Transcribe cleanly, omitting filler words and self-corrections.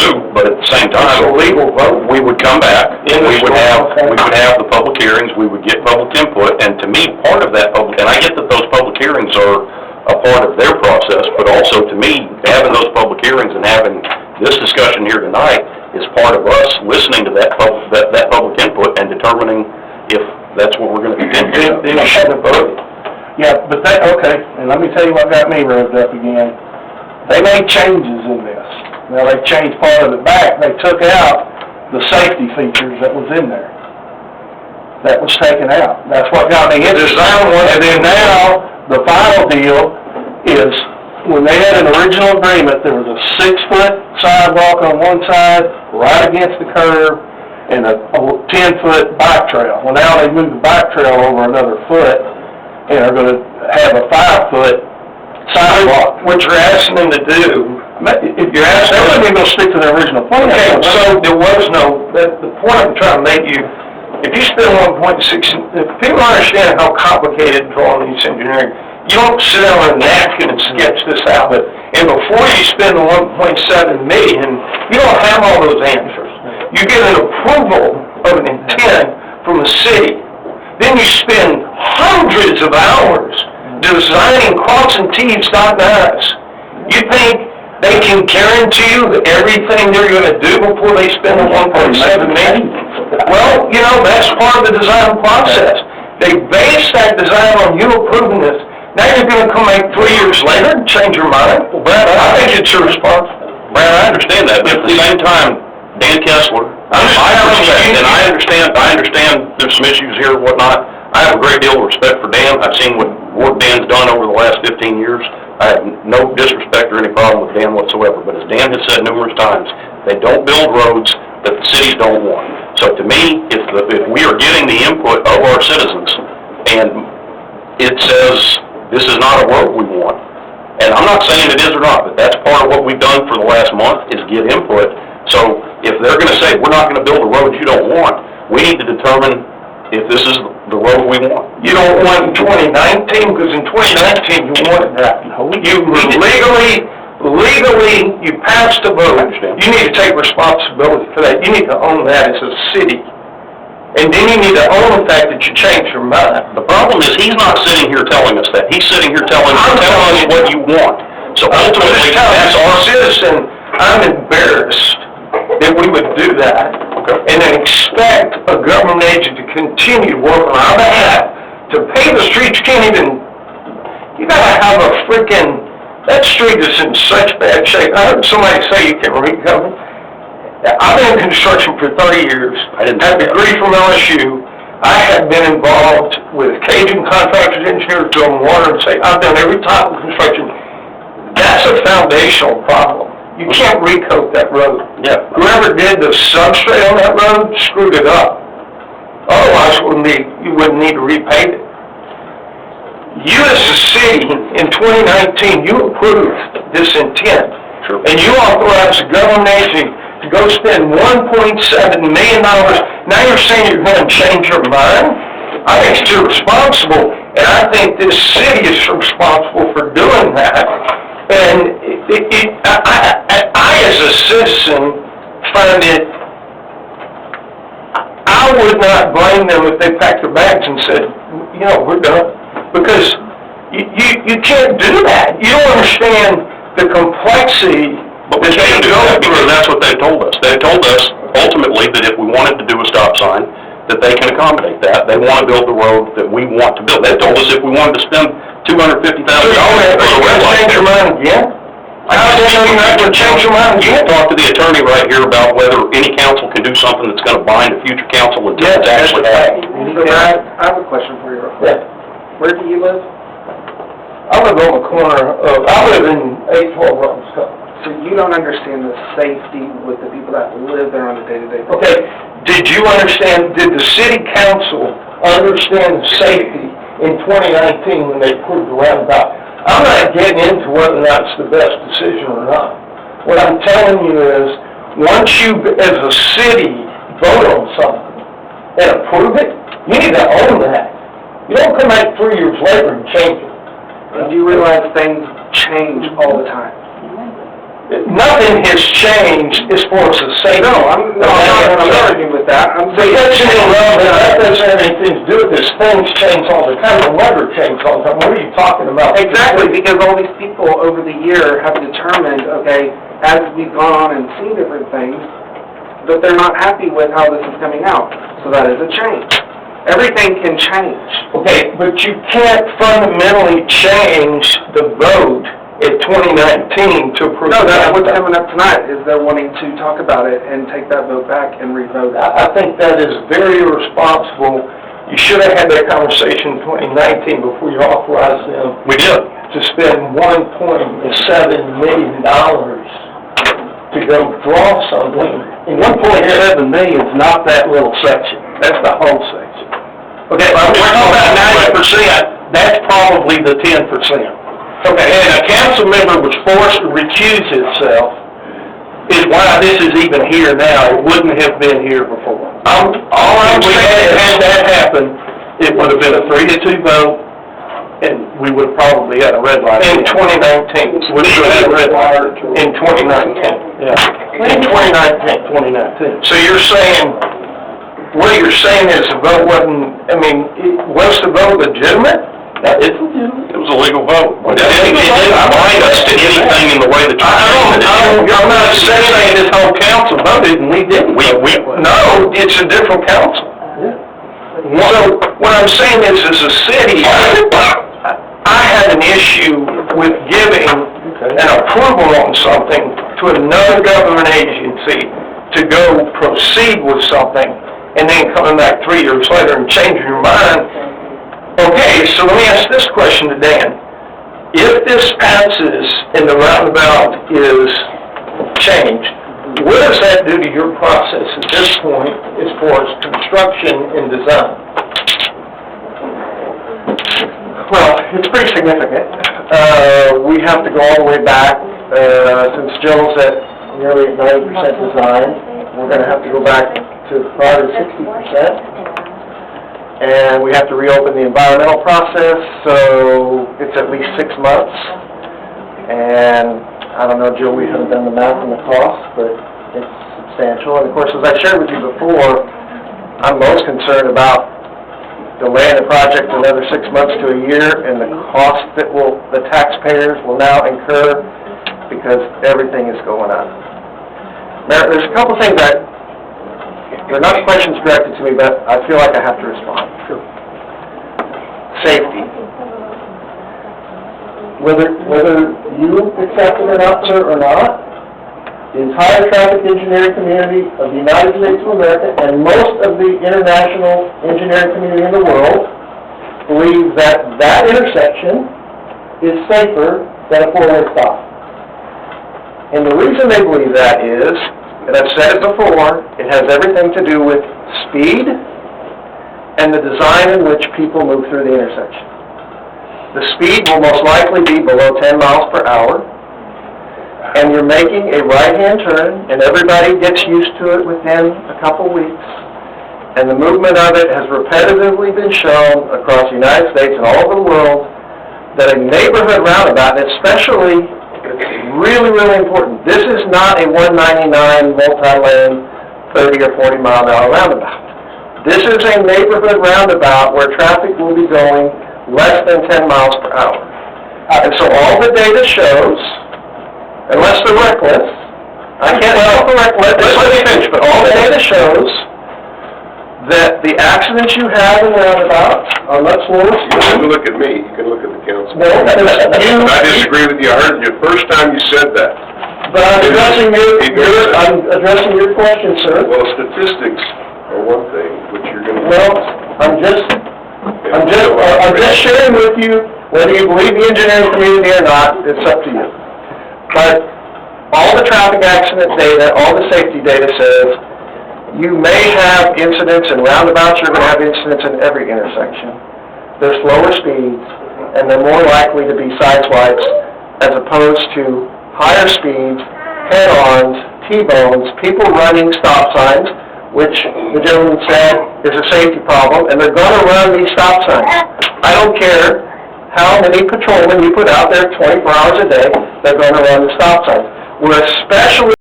do, but at the same time, It's a legal vote. we would come back, and we would have the public hearings, we would get public input, and to me, part of that public, and I get that those public hearings are a part of their process, but also to me, having those public hearings and having this discussion here tonight is part of us listening to that public input and determining if that's what we're going to continue. Then you shouldn't have voted. Yeah, but okay, and let me tell you what got me revved up again. They made changes in this. Now, they changed part of it back. They took out the safety features that was in there. That was taken out. That's what got me interested. And then now, the final deal is, when they had an original agreement, there was a 6-foot sidewalk on one side, right against the curb, and a 10-foot bike trail. Well, now they moved the bike trail over another foot, and are going to have a 5-foot sidewalk. What you're asking them to do, if you're asking, they wouldn't even stick to their original plan. Okay, so there was no, the point I'm trying to make you, if you spend 1.6, if people understand how complicated drawing these engineering, you don't sit down on a napkin and sketch this out, and before you spend the 1.7 million, you don't have all those answers. You get an approval of an intent from the city. Then you spend hundreds of hours designing crossing T's, dotting I's. You think they can guarantee you everything they're going to do before they spend the 1.7 million? Well, you know, that's part of the design process. They base that design on you approving this. Now you're going to come back 3 years later and change your mind? Well, Brad, I think it's your responsibility. Brad, I understand that, but at the same time, Dan Kessler, I understand there's some issues here and whatnot. I have a great deal of respect for Dan. I've seen what work Dan's done over the last 15 years. I have no disrespect or any problem with Dan whatsoever, but as Dan has said numerous times, they don't build roads that the cities don't want. So to me, if we are getting the input of our citizens, and it says this is not a road we want, and I'm not saying it is or not, but that's part of what we've done for the last month is get input. So if they're going to say we're not going to build a road you don't want, we need to determine if this is the road we want. You don't want in 2019, because in 2019 you wanted that. You legally, you passed a vote. You need to take responsibility for that. You need to own that as a city. And then you need to own the fact that you changed your mind. The problem is he's not sitting here telling us that. He's sitting here telling us what you want. So ultimately, that's our citizen. I'm embarrassed that we would do that, and then expect a government agent to continue to work on our behalf to pave the streets. You gotta have a freaking, that street is in such bad shape. I heard somebody say you can recover. I've been in construction for 30 years. I have a degree from LSU. I have been involved with Cajun contractors, engineers, doing water and say, I've done every type of construction. That's a foundational problem. You can't recoat that road. Yeah. Whoever did the substrate on that road screwed it up. Otherwise, you wouldn't need to repave it. You as a city, in 2019, you approved this intent. Sure. And you authorized the government agency to go spend $1.7 million. Now you're saying you're going to change your mind? I think it's irresponsible, and I think this city is responsible for doing that. And I, as a citizen, find it, I would not blame them if they packed their bags and said, you know, we're done. Because you can't do that. You don't understand the complexity. But we can't do that because that's what they told us. They told us, ultimately, that if we wanted to do a stop sign, that they can accommodate that. They want to build the road that we want to build. They told us if we wanted to spend $250,000 for the red light. Change your mind again? How do they know you're not going to change your mind again? Talk to the attorney right here about whether any council can do something that's going to bind a future council until it's actually happening. I have a question for you real quick. Where do you live? I live on the corner of, I live in 812 Rose Cup. So you don't understand the safety with the people that live there on a day-to-day basis. Okay, did you understand, did the city council understand the safety in 2019 when they approved the roundabout? I'm not getting into whether or not it's the best decision or not. What I'm telling you is, once you, as a city, vote on something and approve it, you need to own that. You don't come back 3 years later and change it. And you realize things change all the time. nothing has changed as far as the safety. No, I'm not arguing with that. I'm But saying, that's irrelevant, that doesn't have anything to do with this, things change all the time, the weather changes all the time, what are you talking about? exactly, because all these people over the year have determined, okay, as we've gone on and seen different things, that they're not happy with how this is coming out. So that is a change. Everything can change. Okay, but you can't fundamentally change the vote in 2019 to approve. No, that's what's coming up tonight, is they're wanting to talk about it and take that vote back and revote it. I think that is very irresponsible. You should have had that conversation in 2019 before you authorized them We did. to spend $1.7 million to go draw something. And 1.7 million is not that little section, that's the whole section. Okay, we're talking about 90%, that's probably the 10%. Okay, and a council member was forced to recuse himself, is why this is even here now, it wouldn't have been here before. All I'm saying, had that happened, it would have been a 3-2 vote, and we would have probably had a red light. In 2019, we would have had a red light in 2019, yeah. In 2019. So you're saying, what you're saying is the vote wasn't, I mean, was the vote legitimate? That is legitimate. It was a legal vote. It didn't bind us to anything in the way that I'm not saying this whole council voted and we didn't. No, it's a different council. So, what I'm saying is, as a city, I had an issue with giving an approval on something to another government agency to go proceed with something, and then coming back 3 years later and changing your mind. Okay, so let me ask this question to Dan. If this passes and the roundabout is changed, what does that do to your process at this point as far as construction and design? Well, it's pretty significant. We have to go all the way back, since Joe's at nearly 90% design, we're gonna have to go back to probably 60%. And we have to reopen the environmental process, so it's at least 6 months. And I don't know, Joe, we haven't done the math on the cost, but it's substantial. And of course, as I shared with you before, I'm most concerned about delaying the project another 6 months to a year and the cost that the taxpayers will now incur because everything is going up. Now, there's a couple things they're not questions directed to me, but I feel like I have to respond. Sure. Safety. Whether you accept it or not, sir, or not, the entire traffic engineering community of the United States of America and most of the international engineering community in the world believe that that intersection is safer than a four-way stop. And the reason they believe that is, and I've said it before, it has everything to do with speed and the design in which people move through the intersection. The speed will most likely be below 10 miles per hour, and you're making a right-hand turn, and everybody gets used to it within a couple weeks, and the movement of it has repetitively been shown across the United States and all over the world that a neighborhood roundabout, and especially really, really important. This is not a 199 multi-lane 30 or 40 mile an hour roundabout. This is a neighborhood roundabout where traffic will be going less than 10 miles per hour. And so all the data shows, unless they're reckless, I can't help the reckless, let me finish, but all the data shows that the accidents you have in roundabouts are much lower You speed. can look at me, you can look at the council. No, I disagree with you, I heard you the first time you said that. But I'm addressing your question, sir. Well, statistics are one thing, but you're gonna... Well, I'm just sharing with you, whether you believe the engineering community or not, it's up to you. But all the traffic accident data, all the safety data says, you may have incidents in roundabouts, you're going to have incidents in every intersection. They're slower speeds, and they're more likely to be side swipes as opposed to higher speeds, head-ons, T-bones, people running stop signs, which the gentleman said is a safety problem, and they're going to run these stop signs. I don't care how many patrolmen you put out there 24 hours a day, they're going to run the stop signs. we're especially